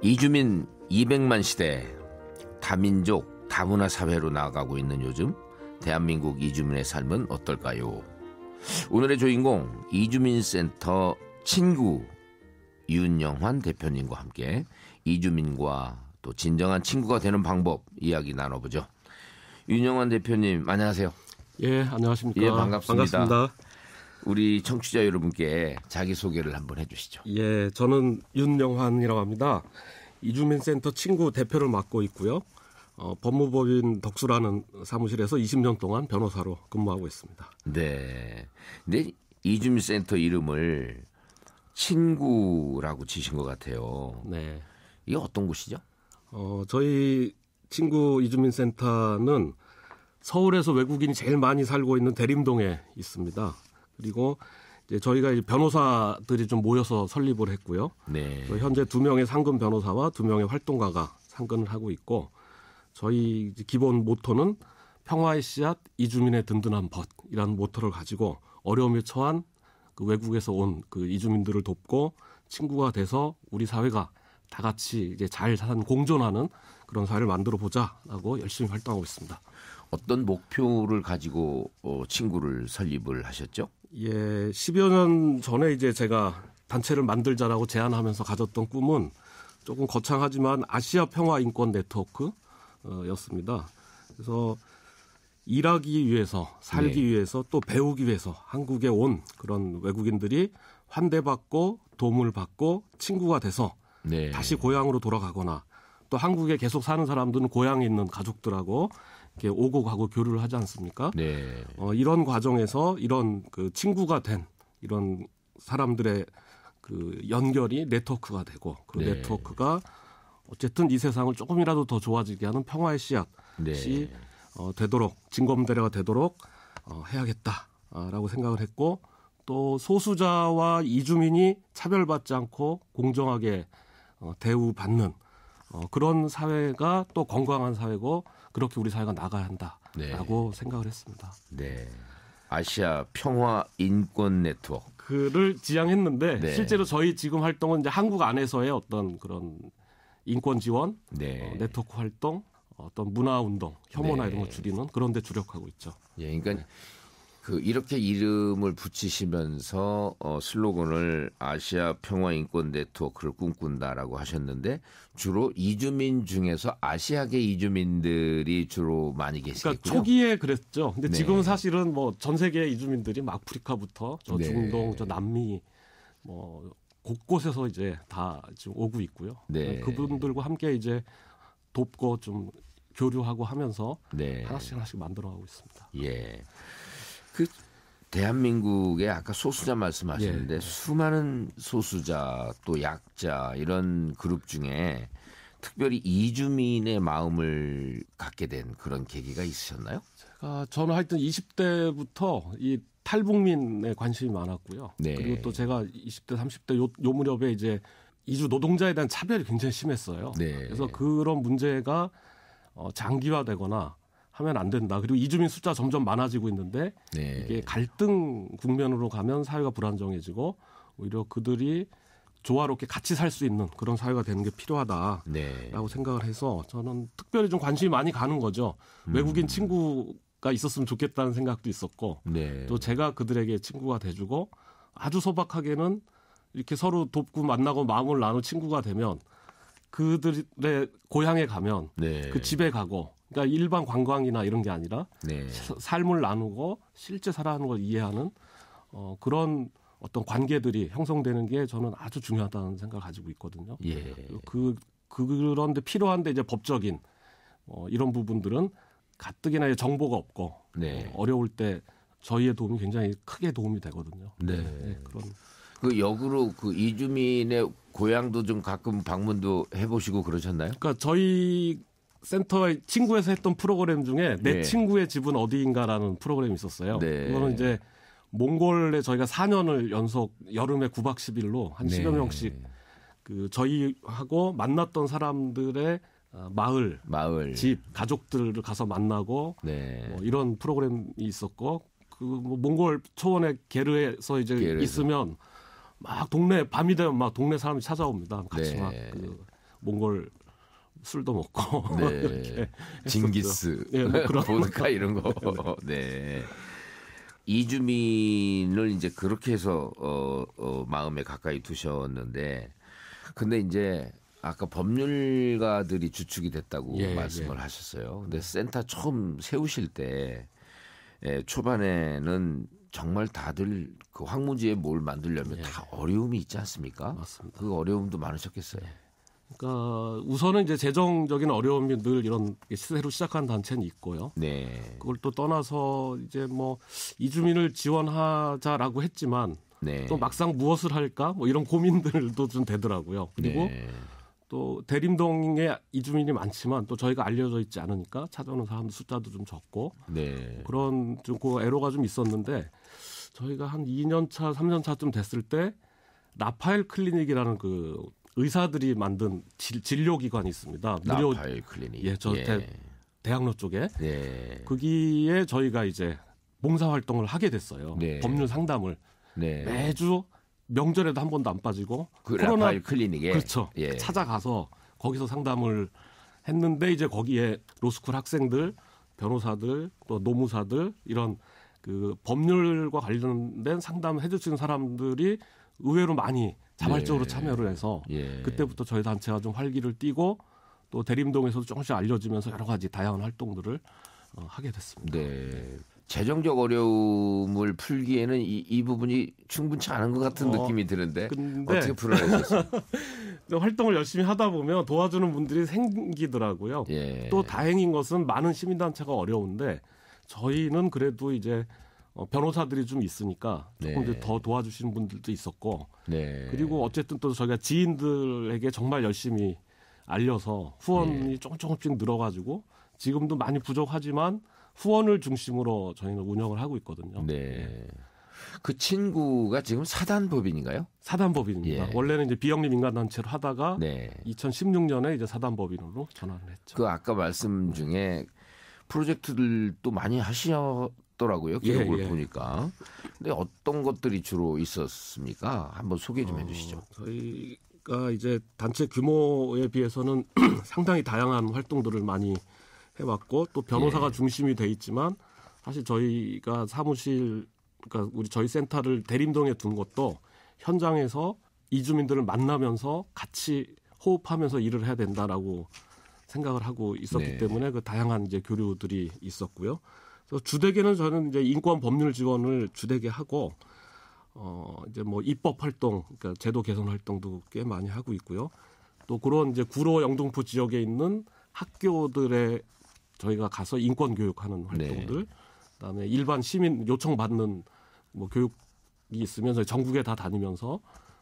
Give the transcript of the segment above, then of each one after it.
이주민 200만 시대, 다민족, 다문화 사회로 나아가고 있는 요즘 대한민국 이주민의 삶은 어떨까요? 오늘의 주인공 이주민센터 친구 윤영환 대표님과 함께 이주민과 또 진정한 친구가 되는 방법 이야기 나눠보죠. 윤영환 대표님 안녕하세요. 예, 안녕하십니까. 예, 반갑습니다. 반갑습니다. 우리 청취자 여러분께 자기소개를 한번 해주시죠. 예, 저는 윤영환이라고 합니다. 이주민센터 친구 대표를 맡고 있고요. 법무법인 덕수라는 사무실에서 20년 동안 변호사로 근무하고 있습니다. 네. 근데 이주민센터 이름을 친구라고 지신 것 같아요. 네. 이게 어떤 곳이죠? 저희 친구 이주민센터는 서울에서 외국인이 제일 많이 살고 있는 대림동에 있습니다. 그리고 이제 저희가 변호사들이 좀 모여서 설립을 했고요. 네. 현재 2명의 상근 변호사와 2명의 활동가가 상근을 하고 있고, 저희 기본 모토는 평화의 씨앗, 이주민의 든든한 벗이라는 모토를 가지고 어려움에 처한 그 외국에서 온 그 이주민들을 돕고 친구가 돼서 우리 사회가 다 같이 이제 잘 공존하는 그런 사회를 만들어 보자라고 열심히 활동하고 있습니다. 어떤 목표를 가지고 친구를 설립을 하셨죠? 예, 10여 년 전에 이제 제가 단체를 만들자라고 제안하면서 가졌던 꿈은 조금 거창하지만 아시아 평화 인권 네트워크였습니다. 그래서 일하기 위해서, 살기 위해서, 또 배우기 위해서 한국에 온 그런 외국인들이 환대받고 도움을 받고 친구가 돼서 다시 고향으로 돌아가거나, 또 한국에 계속 사는 사람들은 고향에 있는 가족들하고 이렇게 오고 가고 교류를 하지 않습니까? 네. 이런 과정에서 이런 그 친구가 된 이런 사람들의 그 연결이 네트워크가 되고, 그 네트워크가 어쨌든 이 세상을 조금이라도 더 좋아지게 하는 평화의 씨앗이 되도록, 징검다리가 되도록 해야겠다라고 생각을 했고, 또 소수자와 이주민이 차별받지 않고 공정하게 대우받는 그런 사회가 또 건강한 사회고, 그렇게 우리 사회가 나가야 한다라고 생각을 했습니다. 네. 아시아 평화 인권 네트워크를 지향했는데 실제로 저희 지금 활동은 이제 한국 안에서의 어떤 그런 인권 지원, 네트워크 활동, 어떤 문화 운동, 혐오나 이런 걸 줄이는 그런 데 주력하고 있죠. 예, 그러니까 이렇게 이름을 붙이시면서 슬로건을 아시아 평화 인권 네트워크를 꿈꾼다라고 하셨는데, 주로 이주민 중에서 아시아계 이주민들이 주로 많이 계시겠군요. 그러니까 초기에 그랬죠. 근데 지금은 사실은 뭐 전 세계 이주민들이 아프리카부터 저 중동, 저 남미 뭐 곳곳에서 이제 다 지금 오고 있고요. 그분들과 함께 이제 돕고 좀 교류하고 하면서 하나씩 만들어가고 있습니다. 예. 대한민국의 아까 소수자 말씀하셨는데 수많은 소수자 또 약자 이런 그룹 중에 특별히 이주민의 마음을 갖게 된 그런 계기가 있으셨나요? 저는 하여튼 20대부터 이 탈북민에 관심이 많았고요. 그리고 또 제가 20대, 30대 요 무렵에 이제 이주 노동자에 대한 차별이 굉장히 심했어요. 그래서 그런 문제가 장기화되거나 하면 안 된다. 그리고 이주민 숫자 점점 많아지고 있는데 이게 갈등 국면으로 가면 사회가 불안정해지고 오히려 그들이 조화롭게 같이 살 수 있는 그런 사회가 되는 게 필요하다라고 생각을 해서 저는 특별히 좀 관심이 많이 가는 거죠. 외국인 친구가 있었으면 좋겠다는 생각도 있었고, 또 제가 그들에게 친구가 돼주고, 아주 소박하게는 이렇게 서로 돕고 만나고 마음을 나눌 친구가 되면 그들의 고향에 가면 그 집에 가고, 그러니까 일반 관광이나 이런 게 아니라 삶을 나누고 실제 살아가는 걸 이해하는 그런 어떤 관계들이 형성되는 게 저는 아주 중요하다는 생각을 가지고 있거든요. 그런데 필요한데 이제 법적인 이런 부분들은 가뜩이나 정보가 없고 어려울 때 저희의 도움이 굉장히 크게 도움이 되거든요. 그런. 역으로 이주민의 고향도 좀 가끔 방문도 해보시고 그러셨나요? 그러니까 저희 센터의 친구에서 했던 프로그램 중에 내 친구의 집은 어디인가라는 프로그램이 있었어요. 그거는 이제 몽골에 저희가 4년을 연속 여름에 9박 10일로 한 10여 명씩 저희하고 만났던 사람들의 마을, 집, 가족들을 가서 만나고 이런 프로그램이 있었고, 몽골 초원의 게르에서 이제 있으면 막 밤이 되면 막 동네 사람이 찾아옵니다. 같이 막 몽골 술도 먹고 네. 징기스, 네, 뭐 그런 보드카 이런 거. 네. 이주민을 이제 그렇게 해서 마음에 가까이 두셨는데, 근데 이제 아까 법률가들이 주축이 됐다고 말씀을 하셨어요. 근데 센터 처음 세우실 때 초반에는 정말 다들 그 황무지에 뭘 만들려면 다 어려움이 있지 않습니까? 맞습니다. 그 어려움도 많으셨겠어요. 그러니까 우선은 이제 재정적인 어려움이 늘 이런 새로 시작한 단체는 있고요. 네. 그걸 또 떠나서 이제 뭐 이주민을 지원하자라고 했지만 또 막상 무엇을 할까 뭐 이런 고민들도 좀 되더라고요. 그리고 또 대림동에 이주민이 많지만 또 저희가 알려져 있지 않으니까 찾아오는 사람들 숫자도 좀 적고 그런 좀 그 애로가 좀 있었는데 저희가 한 2년 차, 3년 차쯤 됐을 때 라파엘 클리닉이라는 그 의사들이 만든 진료기관이 있습니다. 무료 라파엘 클리닉. 대학로 쪽에. 거기에 저희가 이제 봉사활동을 하게 됐어요. 법률 상담을 매주 명절에도 한 번도 안 빠지고 그 라파엘 클리닉에 그렇죠. 찾아가서 거기서 상담을 했는데 이제 거기에 로스쿨 학생들, 변호사들, 또 노무사들 이런 그 법률과 관련된 상담을 해줄 수 있는 사람들이 의외로 많이 자발적으로 참여를 해서 그때부터 저희 단체가 좀 활기를 띠고 또 대림동에서도 조금씩 알려지면서 여러 가지 다양한 활동들을 하게 됐습니다. 네. 재정적 어려움을 풀기에는 이 부분이 충분치 않은 것 같은 느낌이 드는데 어떻게 풀어내셨어요? 활동을 열심히 하다 보면 도와주는 분들이 생기더라고요. 또 다행인 것은 많은 시민단체가 어려운데 저희는 그래도 이제 변호사들이 좀 있으니까 조금 이제 더 도와주시는 분들도 있었고 그리고 어쨌든 또 저희가 지인들에게 정말 열심히 알려서 후원이 조금씩 늘어가지고 지금도 많이 부족하지만 후원을 중심으로 저희는 운영을 하고 있거든요. 그 친구가 지금 사단법인인가요? 사단법인입니다. 원래는 이제 비영리 민간단체로 하다가 2016년에 이제 사단법인으로 전환을 했죠. 그 아까 말씀 중에 프로젝트들도 많이 하시더라고요. 기록을 보니까. 근데 어떤 것들이 주로 있었습니까? 한번 소개 좀 해주시죠. 저희가 이제 단체 규모에 비해서는 상당히 다양한 활동들을 많이 해왔고 또 변호사가 중심이 돼 있지만 사실 저희가 사무실 그러니까 저희 센터를 대림동에 둔 것도 현장에서 이주민들을 만나면서 같이 호흡하면서 일을 해야 된다라고 생각을 하고 있었기 때문에 그 다양한 이제 교류들이 있었고요. 그래서 주되게는 저는 이제 인권 법률 지원을 주되게 하고 이제 뭐 입법 활동, 그러니까 제도 개선 활동도 꽤 많이 하고 있고요. 또 그런 이제 구로 영등포 지역에 있는 학교들에 저희가 가서 인권 교육하는 활동들, 그다음에 일반 시민 요청 받는 뭐 교육이 있으면 저희 전국에 다 다니면서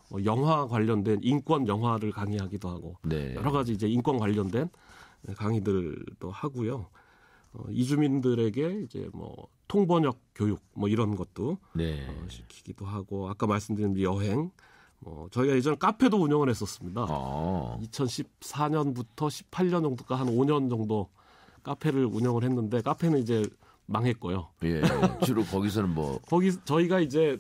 뭐 영화 관련된 인권 영화를 강의하기도 하고 여러 가지 이제 인권 관련된 강의들도 하고요. 이주민들에게 이제 뭐 통번역 교육 뭐 이런 것도 시키기도 하고 아까 말씀드린 여행 저희가 예전에 카페도 운영을 했었습니다. 2014년부터 18년 정도가 한 5년 정도 카페를 운영을 했는데 카페는 이제 망했고요. 주로 거기서는 뭐 저희가 이제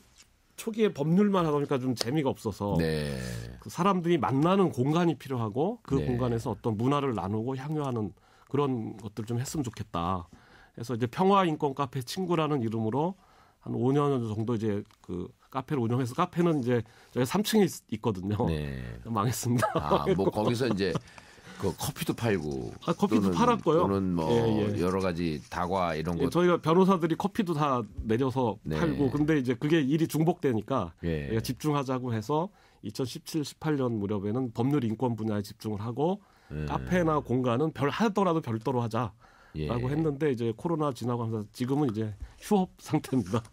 초기에 법률만 하다 보니까 좀 재미가 없어서 그 사람들이 만나는 공간이 필요하고 그 공간에서 어떤 문화를 나누고 향유하는 그런 것들 좀 했으면 좋겠다. 그래서 이제 평화인권 카페 친구라는 이름으로 한 5년 정도 이제 그 카페를 운영해서 카페는 이제 저희 3층에 있거든요. 망했습니다. 뭐 거기서 이제 그 커피도 팔고 커피도 팔았고요. 또는 뭐 여러 가지 다과 이런 거 저희가 변호사들이 커피도 다 내려서 팔고 근데 이제 그게 일이 중복되니까 집중하자고 해서 2017, 18년 무렵에는 법률 인권 분야에 집중을 하고 카페나 공간은 하더라도 별도로 하자라고 했는데 이제 코로나 지나고 하면서 지금은 이제 휴업 상태입니다.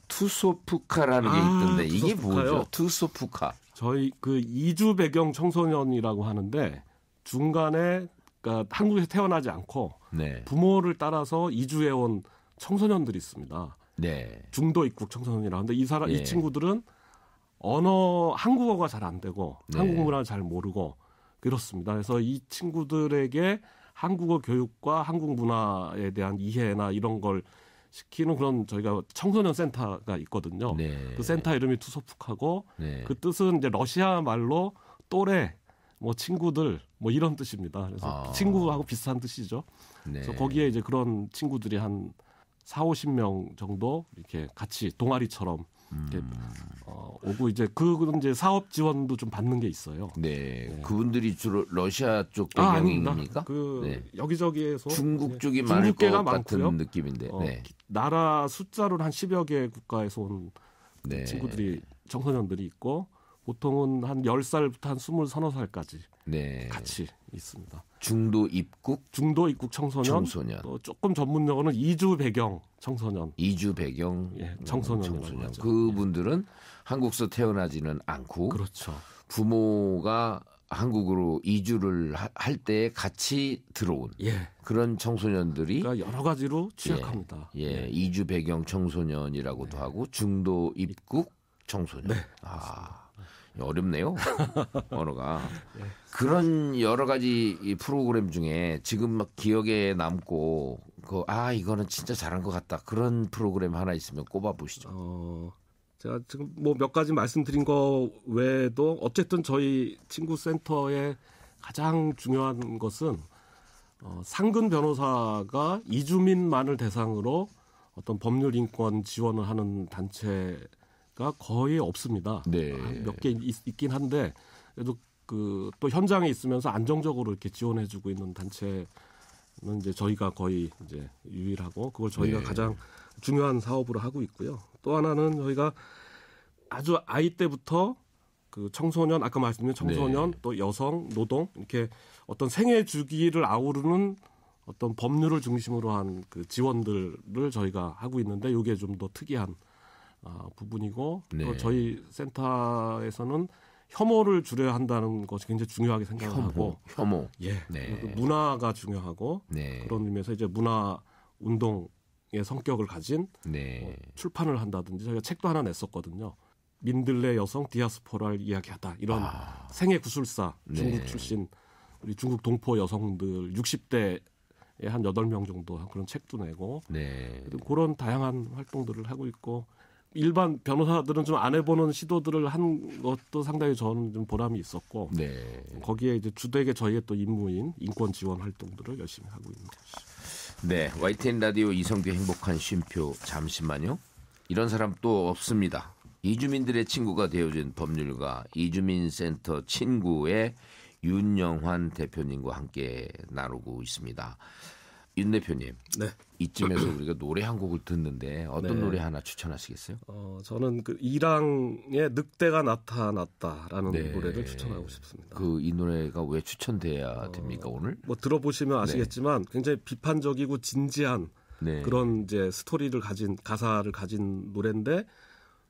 투소푸카라는 게 있던데 이게 뭐죠? 투소푸카. 저희 그 이주 배경 청소년이라고 하는데 중간에 그러니까 한국에서 태어나지 않고 부모를 따라서 이주해온 청소년들이 있습니다. 중도 입국 청소년이라 하는데 이 친구들은 한국어가 잘 안 되고 한국 문화를 잘 모르고 그렇습니다. 그래서 이 친구들에게 한국어 교육과 한국 문화에 대한 이해나 이런 걸 시키는 그런 저희가 청소년 센터가 있거든요. 그 센터 이름이 투소푸카고 그 뜻은 이제 러시아 말로 또래 뭐 친구들 뭐 이런 뜻입니다. 그래서 친구하고 비슷한 뜻이죠. 네. 그래서 거기에 이제 그런 친구들이 한 40-50명 정도 이렇게 같이 동아리처럼 이렇게 오고 이제 그건 이제 사업 지원도 좀 받는 게 있어요. 네. 네. 그분들이 주로 러시아 쪽 배경입니까? 네. 여기저기에서 중국 쪽이 많을 것 같은 느낌인데. 네. 나라 숫자로는 한 10여 개 국가에서 온 네. 친구들이 청소년들이 있고 보통은 한 10살부터 한 20, 서너 살까지 네. 같이 있습니다. 중도 입국 청소년. 또 조금 전문용어는 이주 배경 청소년. 이주 배경 예, 청소년. 그분들은 예. 한국에서 태어나지는 않고 그렇죠. 부모가 한국으로 이주를 할 때 같이 들어온 예. 그런 청소년들이 그러니까 여러 가지로 취약합니다. 예, 이주 배경 청소년이라고도 하고 중도 입국 청소년. 네. 어렵네요. 언어가. 그런 여러 가지 이 프로그램 중에 지금 막 기억에 남고 이거는 진짜 잘한 것 같다. 그런 프로그램 하나 있으면 꼽아 보시죠. 제가 지금 뭐 몇 가지 말씀드린 거 외에도 어쨌든 저희 친구 센터의 가장 중요한 것은 상근 변호사가 이주민만을 대상으로 어떤 법률 인권 지원을 하는 단체가 거의 없습니다. 네. 몇 개 있긴 한데 그래도 또 현장에 있으면서 안정적으로 이렇게 지원해주고 있는 단체는 이제 저희가 거의 이제 유일하고 그걸 저희가 네. 가장 중요한 사업으로 하고 있고요. 또 하나는 저희가 아주 아이 때부터 그 청소년 아까 말씀드린 청소년 네. 또 여성 노동 이렇게 어떤 생애 주기를 아우르는 어떤 법률을 중심으로 한 그 지원들을 저희가 하고 있는데 이게 좀 더 특이한 부분이고 네. 또 저희 센터에서는 혐오를 줄여야 한다는 것이 굉장히 중요하게 생각을 하고 혐오. 예. 네. 문화가 중요하고 네. 그런 의미에서 이제 문화 운동의 성격을 가진 네. 출판을 한다든지 저희가 책도 하나 냈었거든요. 민들레 여성 디아스포라를 이야기하다. 이런 생애 구술사 중국 네. 출신 우리 중국 동포 여성들 60대에 한 8명 정도 그런 책도 내고 네. 그런 다양한 활동들을 하고 있고 일반 변호사들은 좀 안 해보는 시도들을 한 것도 상당히 저는 좀 보람이 있었고 네. 거기에 이제 주되게 저희의 또 임무인 인권 지원 활동들을 열심히 하고 있는 것이죠. 네, YTN 라디오 이성규 행복한 쉼표 잠시만요. 이런 사람 또 없습니다. 이주민들의 친구가 되어준 법률가 이주민센터 친구의 윤영환 대표님과 함께 나누고 있습니다. 윤 대표님, 네. 이쯤에서 우리가 노래 한 곡을 듣는데 어떤 네. 노래 하나 추천하시겠어요? 저는 그 이랑의 늑대가 나타났다라는 네. 노래를 추천하고 싶습니다. 이 노래가 왜 추천돼야 됩니까 오늘? 뭐 들어보시면 아시겠지만 굉장히 비판적이고 진지한 네. 그런 이제 스토리를 가진 가사를 가진 노래인데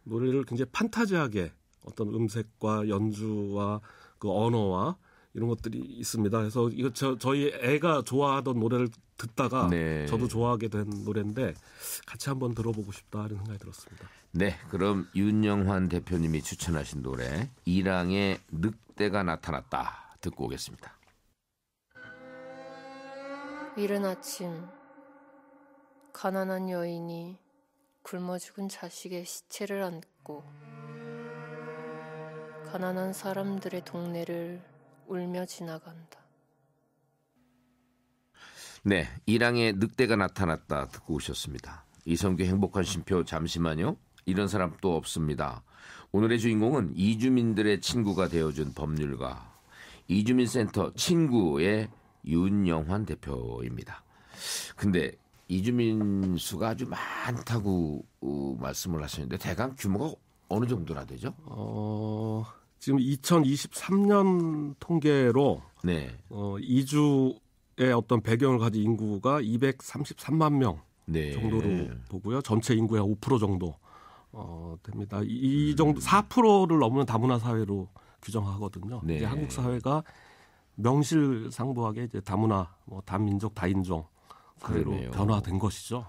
노래를 굉장히 판타지하게 어떤 음색과 연주와 그 언어와 이런 것들이 있습니다. 그래서 이거 저희 애가 좋아하던 노래를 듣다가 네. 저도 좋아하게 된 노래인데 같이 한번 들어보고 싶다 이런 생각이 들었습니다. 네, 그럼 윤영환 대표님이 추천하신 노래 이랑의 늑대가 나타났다 듣고 오겠습니다. 이른 아침 가난한 여인이 굶어 죽은 자식의 시체를 안고 가난한 사람들의 동네를 울며 지나간다. 네, 이랑의 늑대가 나타났다 듣고 오셨습니다. 이성규 행복한 쉼표 잠시만요. 이런 사람 또 없습니다. 오늘의 주인공은 이주민들의 친구가 되어준 법률가 이주민센터 친구의 윤영환 대표입니다. 근데 이주민 수가 아주 많다고 말씀을 하셨는데 대강 규모가 어느 정도나 되죠? 지금 2023년 통계로 네. 이주의 어떤 배경을 가진 인구가 233만 명 네. 정도로 보고요. 전체 인구의 5% 정도 됩니다. 이 정도 4%를 넘는 다문화 사회로 규정하거든요. 네. 이제 한국 사회가 명실상부하게 이제 다문화, 다민족, 다인종 사회로 그러네요. 변화된 것이죠.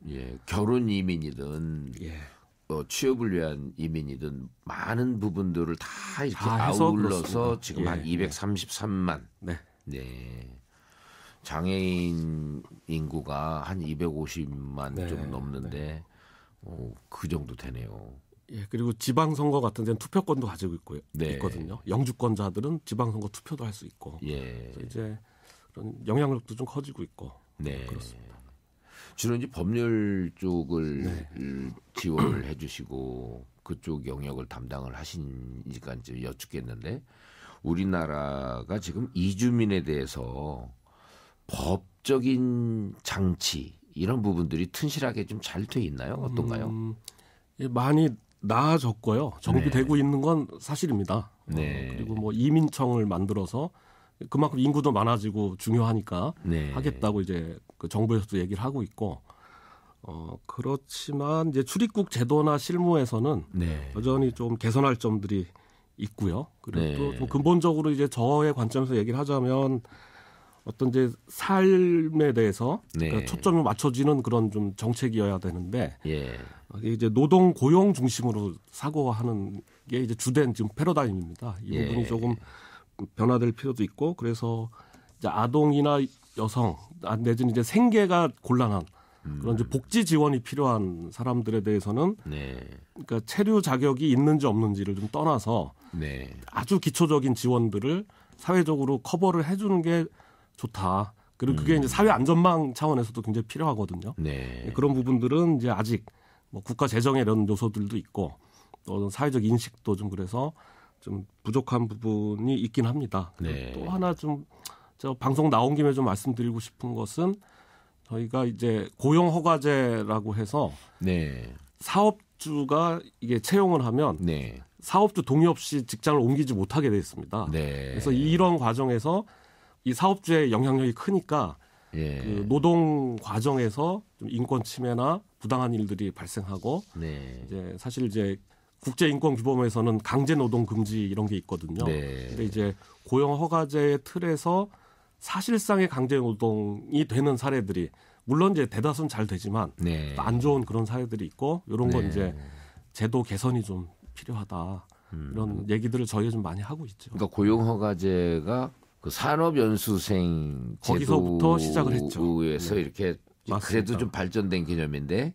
예, 결혼 이민이든 취업을 위한 이민이든 많은 부분들을 다 이렇게 아울러서 지금 한 233만. 네. 네. 장애인 인구가 한 250만 좀 넘는데 그 정도 되네요. 예, 그리고 지방선거 같은 데는 투표권도 가지고 네. 있거든요. 영주권자들은 지방선거 투표도 할 수 있고. 예. 그래서 이제 그런 영향력도 좀 커지고 있고. 네. 그렇습니다. 주로 이제 법률 쪽을 네. 지원을 해주시고 그쪽 영역을 담당을 하시니까 이제 여쭙겠는데 우리나라가 지금 이주민에 대해서 법적인 장치 이런 부분들이 튼실하게 좀 잘 돼 있나요? 어떤가요? 예, 많이 나아졌고요. 정비되고 네. 있는 건 사실입니다. 네. 그리고 뭐 이민청을 만들어서 그만큼 인구도 많아지고 중요하니까 네. 하겠다고 이제 그 정부에서도 얘기를 하고 있고 그렇지만 이제 출입국 제도나 실무에서는 네. 여전히 좀 개선할 점들이 있고요. 그리고 네. 또 좀 근본적으로 이제 저의 관점에서 얘기를 하자면 어떤 이제 삶에 대해서 네. 그러니까 초점이 맞춰지는 그런 좀 정책이어야 되는데 예. 이게 이제 노동 고용 중심으로 사고하는 게 이제 주된 지금 패러다임입니다. 이 예. 부분이 조금 변화될 필요도 있고 그래서 이제 아동이나 여성 내지는 이제 생계가 곤란한 그런 이제 복지 지원이 필요한 사람들에 대해서는 네. 그러니까 체류 자격이 있는지 없는지를 좀 떠나서 네. 아주 기초적인 지원들을 사회적으로 커버를 해주는 게 좋다. 그리고 그게 이제 사회 안전망 차원에서도 굉장히 필요하거든요. 네. 그런 부분들은 이제 아직 뭐 국가 재정의 이런 요소들도 있고 또 사회적 인식도 좀 그래서 좀 부족한 부분이 있긴 합니다. 네. 또 하나 좀 저 방송 나온 김에 좀 말씀드리고 싶은 것은 저희가 이제 고용 허가제라고 해서 네. 사업주가 이게 채용을 하면 네. 사업주 동의 없이 직장을 옮기지 못하게 돼 있습니다. 네. 그래서 이런 과정에서 이 사업주의 영향력이 크니까 예. 그 노동 과정에서 좀 인권 침해나 부당한 일들이 발생하고 네. 이제 사실 이제 국제인권규범에서는 강제 노동 금지 이런 게 있거든요. 네. 근데 이제 고용 허가제의 틀에서 사실상의 강제 노동이 되는 사례들이 물론 이제 대다수는 잘 되지만 네. 안 좋은 그런 사례들이 있고 이런 건 네. 이제 제도 개선이 좀 필요하다. 이런 얘기들을 저희가 좀 많이 하고 있죠. 그러니까 고용 허가제가 그 산업연수생 거기서부터 시작을 했죠. 에서 네. 이렇게 맞습니다. 그래도 좀 발전된 개념인데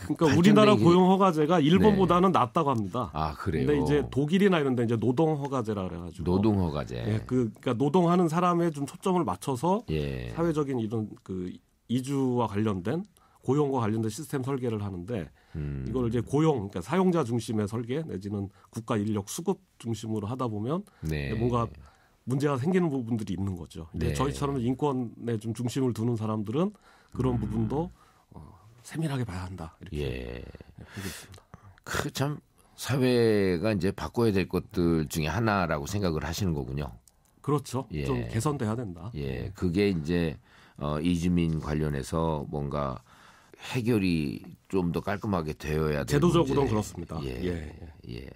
그러니까 우리나라 고용 허가제가 일본보다는 낫다고 합니다. 아, 그래요. 근데 이제 독일이나 이런 데 이제 노동 허가제라 그래 가지고 노동 허가제. 예, 그러니까 노동하는 사람에 좀 초점을 맞춰서 예. 사회적인 이런 그 이주와 관련된 고용과 관련된 시스템 설계를 하는데 이걸 이제 고용 그러니까 사용자 중심의 설계 내지는 국가 인력 수급 중심으로 하다 보면 네. 뭔가 문제가 생기는 부분들이 있는 거죠. 근데 네. 저희처럼 인권에 좀 중심을 두는 사람들은 그런 부분도 세밀하게 봐야 한다. 이렇게 예. 보고 있습니다. 참 사회가 이제 바꿔야 될 것들 중에 하나라고 생각을 하시는 거군요. 그렇죠. 예. 좀 개선돼야 된다. 예, 그게 이제 이주민 관련해서 뭔가 해결이 좀 더 깔끔하게 되어야 되는 제도적으로는 문제. 그렇습니다. 예, 예. 예.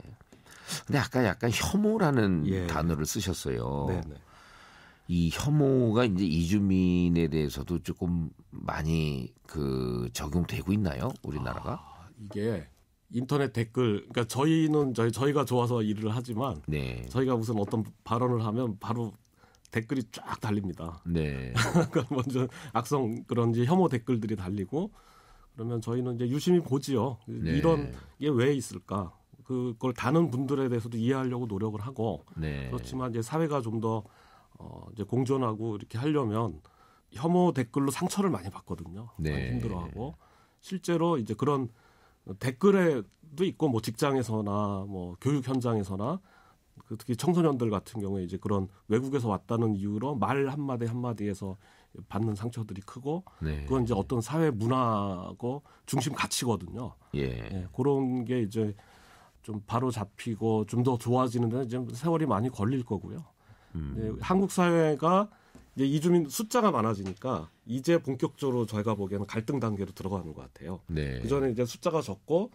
근데 아까 약간 혐오라는 예. 단어를 쓰셨어요. 네네. 이 혐오가 이제 이주민에 대해서도 조금 많이 그 적용되고 있나요, 우리나라가? 이게 인터넷 댓글, 그러니까 저희가 좋아서 일을 하지만 네. 저희가 무슨 어떤 발언을 하면 바로 댓글이 쫙 달립니다. 네. 그러니까 먼저 악성 그런 이제 혐오 댓글들이 달리고 그러면 저희는 이제 유심히 보지요. 네. 이런 게 왜 있을까? 그걸 다는 분들에 대해서도 이해하려고 노력을 하고 네. 그렇지만 이제 사회가 좀 더 이제 공존하고 이렇게 하려면 혐오 댓글로 상처를 많이 받거든요. 네. 많이 힘들어하고 실제로 이제 그런 댓글에도 있고 뭐 직장에서나 뭐 교육 현장에서나 특히 청소년들 같은 경우에 이제 그런 외국에서 왔다는 이유로 말 한마디 한마디에서 받는 상처들이 크고 네. 그건 이제 어떤 사회 문화고 중심 가치거든요. 예. 예, 그런 게 이제 좀 바로 잡히고 좀 더 좋아지는 데는 이제 세월이 많이 걸릴 거고요. 네, 한국 사회가 이제 이주민 숫자가 많아지니까 이제 본격적으로 저희가 보기에는 갈등 단계로 들어가는 것 같아요. 네. 그 전에 이제 숫자가 적고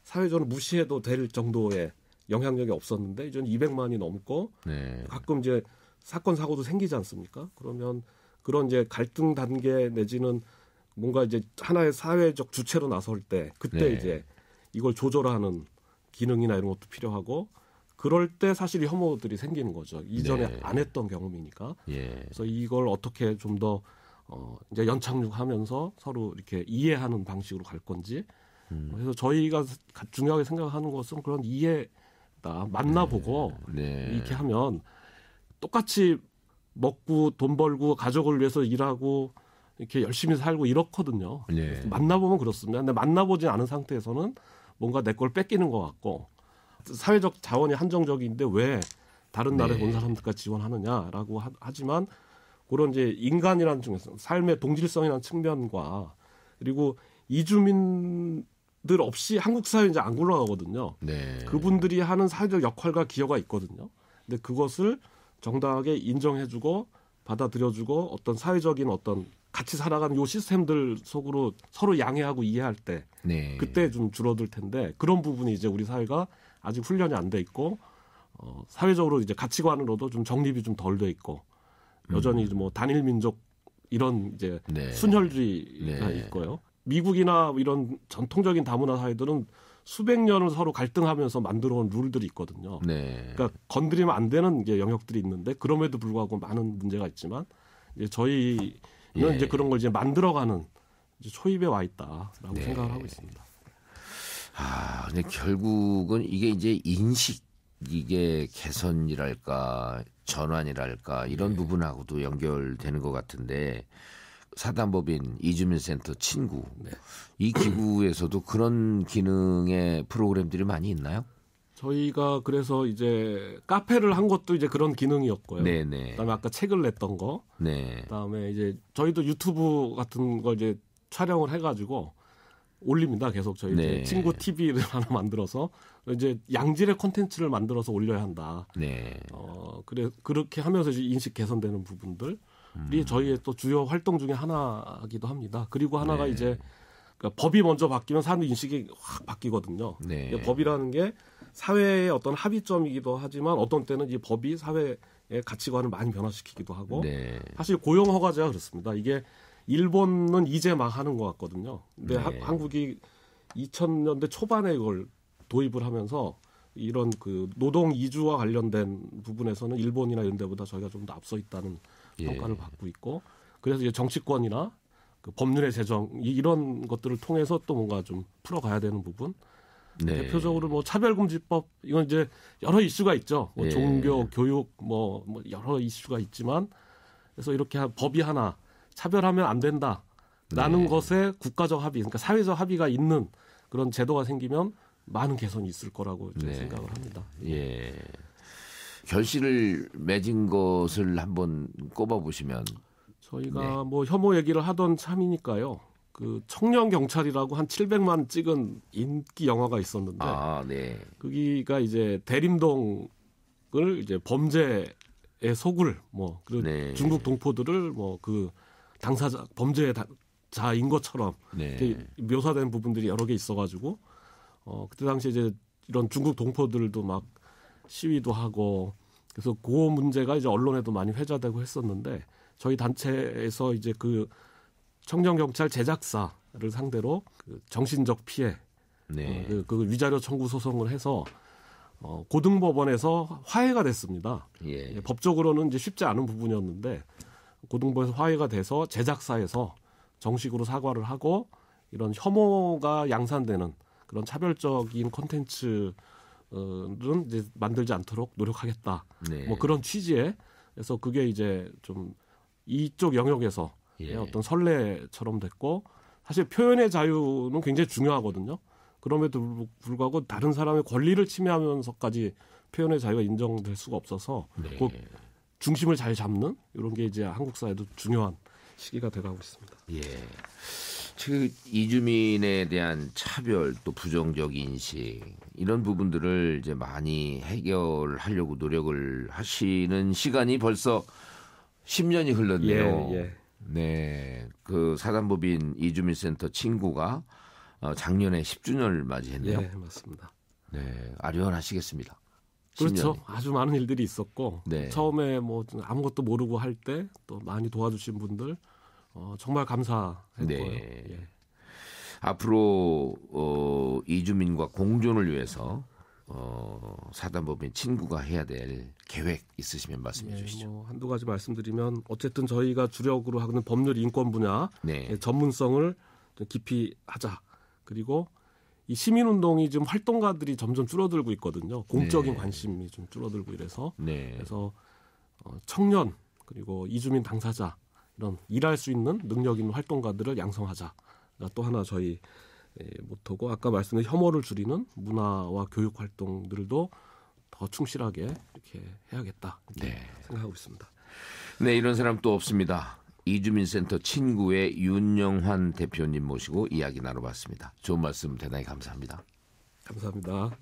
사회적으로 무시해도 될 정도의 영향력이 없었는데 이제는 200만이 넘고 네. 가끔 이제 사건 사고도 생기지 않습니까? 그러면 그런 이제 갈등 단계 내지는 뭔가 이제 하나의 사회적 주체로 나설 때 그때 네. 이제 이걸 조절하는 기능이나 이런 것도 필요하고 그럴 때 사실 혐오들이 생기는 거죠. 이전에 네. 안 했던 경험이니까. 예. 그래서 이걸 어떻게 좀 더 이제 연착륙하면서 서로 이렇게 이해하는 방식으로 갈 건지 그래서 저희가 중요하게 생각하는 것은 그런 이해다. 만나보고 이렇게 하면 똑같이 먹고 돈 벌고 가족을 위해서 일하고 이렇게 열심히 살고 이렇거든요. 만나보면 그렇습니다. 근데 만나보지 않은 상태에서는 뭔가 내 걸 뺏기는 것 같고 사회적 자원이 한정적인데 왜 다른 나라에 온 사람들까지 지원하느냐라고 하지만 그런 이제 인간이라는 중에서 삶의 동질성이라는 측면과 그리고 이주민들 없이 한국 사회 이제 안 굴러가거든요. 그분들이 하는 사회적 역할과 기여가 있거든요. 근데 그것을 정당하게 인정해주고 받아들여주고 어떤 사회적인 어떤 같이 살아가는 요 시스템들 속으로 서로 양해하고 이해할 때 그때 좀 줄어들 텐데 그런 부분이 이제 우리 사회가 아직 훈련이 안 돼 있고 사회적으로 이제 가치관으로도 좀 정립이 좀 덜 돼 있고 여전히 뭐 단일 민족 이런 이제 순혈주의가 있고요. 미국이나 이런 전통적인 다문화 사회들은 수백 년을 서로 갈등하면서 만들어온 룰들이 있거든요. 그러니까 건드리면 안 되는 이제 영역들이 있는데 그럼에도 불구하고 많은 문제가 있지만 이제 저희는 이제 그런 걸 이제 만들어가는 이제 초입에 와 있다라고 생각을 하고 있습니다. 근데 결국은 이게 이제 이게 개선이랄까 전환이랄까 이런 부분하고도 연결되는 것 같은데 사단법인 이주민센터 친구 이 기구에서도 그런 기능의 프로그램들이 많이 있나요? 저희가 그래서 이제 카페를 한 것도 이제 그런 기능이었고요. 그다음에 아까 책을 냈던 거. 그다음에 이제 저희도 유튜브 같은 걸 이제 촬영을 해가지고 올립니다. 계속 저희 이제 친구 TV를 하나 만들어서 이제 양질의 콘텐츠를 만들어서 올려야 한다. 그렇게 하면서 이제 인식 개선되는 부분들이 저희의 또 주요 활동 중에 하나이기도 합니다. 그리고 하나가 이제 그러니까 법이 먼저 바뀌면 사람 인식이 확 바뀌거든요. 법이라는 게 사회의 어떤 합의점이기도 하지만 어떤 때는 이 법이 사회의 가치관을 많이 변화시키기도 하고 사실 고용허가제가 그렇습니다. 이게 일본은 이제 막 하는 것 같거든요. 근데 한국이 2000년대 초반에 이걸 도입을 하면서 이런 그 노동 이주와 관련된 부분에서는 일본이나 이런 데보다 저희가 좀 더 앞서 있다는 평가를 받고 있고 그래서 이제 정치권이나 그 법률의 제정 이런 것들을 통해서 또 뭔가 좀 풀어가야 되는 부분. 대표적으로 뭐 차별금지법 이건 이제 여러 이슈가 있죠. 뭐 종교, 교육 뭐 여러 이슈가 있지만 그래서 이렇게 법이 하나 차별하면 안 된다라는 것에 국가적 합의, 그러니까 사회적 합의가 있는 그런 제도가 생기면 많은 개선이 있을 거라고 생각을 합니다. 결실을 맺은 것을 한번 꼽아보시면 저희가 뭐 혐오 얘기를 하던 참이니까요. 그 청년 경찰이라고 한 700만 찍은 인기 영화가 있었는데 거기가 이제 대림동을 이제 범죄에 속을 뭐 그 중국 동포들을 뭐 그 당사자 범죄자인 것처럼 묘사된 부분들이 여러 개 있어가지고 그때 당시 이제 이런 중국 동포들도 막 시위도 하고 그래서 그 문제가 이제 언론에도 많이 회자되고 했었는데 저희 단체에서 이제 그 청년 경찰 제작사를 상대로 그 정신적 피해 그 위자료 청구 소송을 해서 고등법원에서 화해가 됐습니다. 법적으로는 이제 쉽지 않은 부분이었는데 고등법원에서 화해가 돼서 제작사에서 정식으로 사과를 하고 이런 혐오가 양산되는 그런 차별적인 콘텐츠는 이제 만들지 않도록 노력하겠다. 뭐 그런 취지에 그래서 그게 이제 좀 이쪽 영역에서 어떤 선례처럼 됐고 사실 표현의 자유는 굉장히 중요하거든요. 그럼에도 불구하고 다른 사람의 권리를 침해하면서까지 표현의 자유가 인정될 수가 없어서 그 중심을 잘 잡는 이런 게 이제 한국 사회도 중요한 시기가 돼가고 있습니다. 그 이주민에 대한 차별 또 부정적 인식 이런 부분들을 이제 많이 해결하려고 노력을 하시는 시간이 벌써 10년이 흘렀네요. 그 사단법인 이주민센터 친구가 작년에 10주년을 맞이했네요. 맞습니다. 아련하시겠습니다. 그렇죠. 10년이. 아주 많은 일들이 있었고 처음에 뭐 아무것도 모르고 할 때 또 많이 도와주신 분들 정말 감사했고요. 앞으로 이주민과 공존을 위해서 사단법인 친구가 해야 될 계획 있으시면 말씀해 주시죠. 뭐 한두 가지 말씀드리면 어쨌든 저희가 주력으로 하는 법률 인권 분야 전문성을 깊이 하자. 그리고 이 시민운동이 지금 활동가들이 점점 줄어들고 있거든요. 공적인 관심이 좀 줄어들고 이래서 그래서 청년 그리고 이주민 당사자 이런 일할 수 있는 능력 있는 활동가들을 양성하자가 또 하나 저희 모토고 아까 말씀드린 혐오를 줄이는 문화와 교육 활동들도 더 충실하게 이렇게 해야겠다 생각하고 있습니다. 네, 이런 사람 또 없습니다. 이주민센터 친구의 윤영환 대표님 모시고 이야기 나눠봤습니다. 좋은 말씀 대단히 감사합니다. 감사합니다.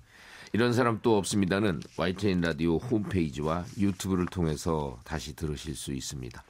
이런 사람 또 없습니다는 YTN 라디오 홈페이지와 유튜브를 통해서 다시 들으실 수 있습니다.